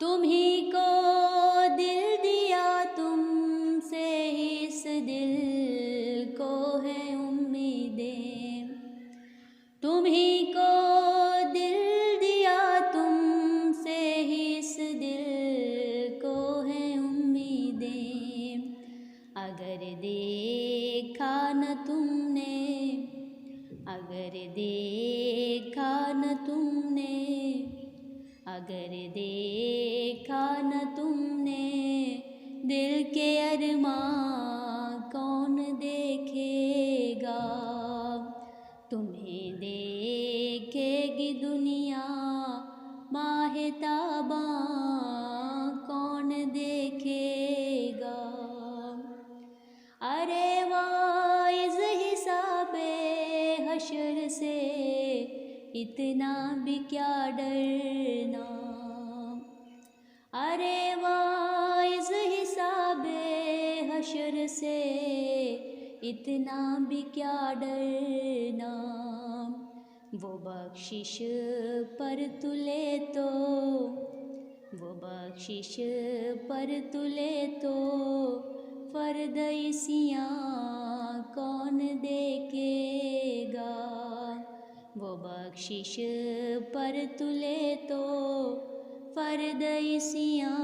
तुम्ही को दिल दिया, तुमसे ही इस दिल को है उम्मीदें। तुम्ही को दिल दिया, तुमसे ही इस दिल को है उम्मीदें। अगर देखा न तुमने, अगर देखा न तुमने, अगर देखा न तुमने, दिल के अरमां कौन देखेगा। तुम्हें देखेगी दुनिया, माहे ताबा कौन देखेगा। अरे वाइज़ हिसाबे हशर से इतना भी क्या डरना। अरे वाइज़ हिसाबे हशर से इतना भी क्या डरना। वो बख्शिश पर तुले तो, वो बख्शिश पर तुले तो, फरदइसियाँ कौन देखेगा। वो बख्शिश पर तुले तो, फरदइसियाँ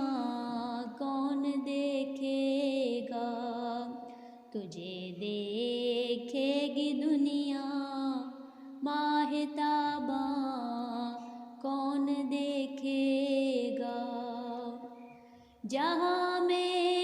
कौन देखेगा। तुझे देखेगी दुनिया, माहे ताबा कौन देखेगा। जहाँ में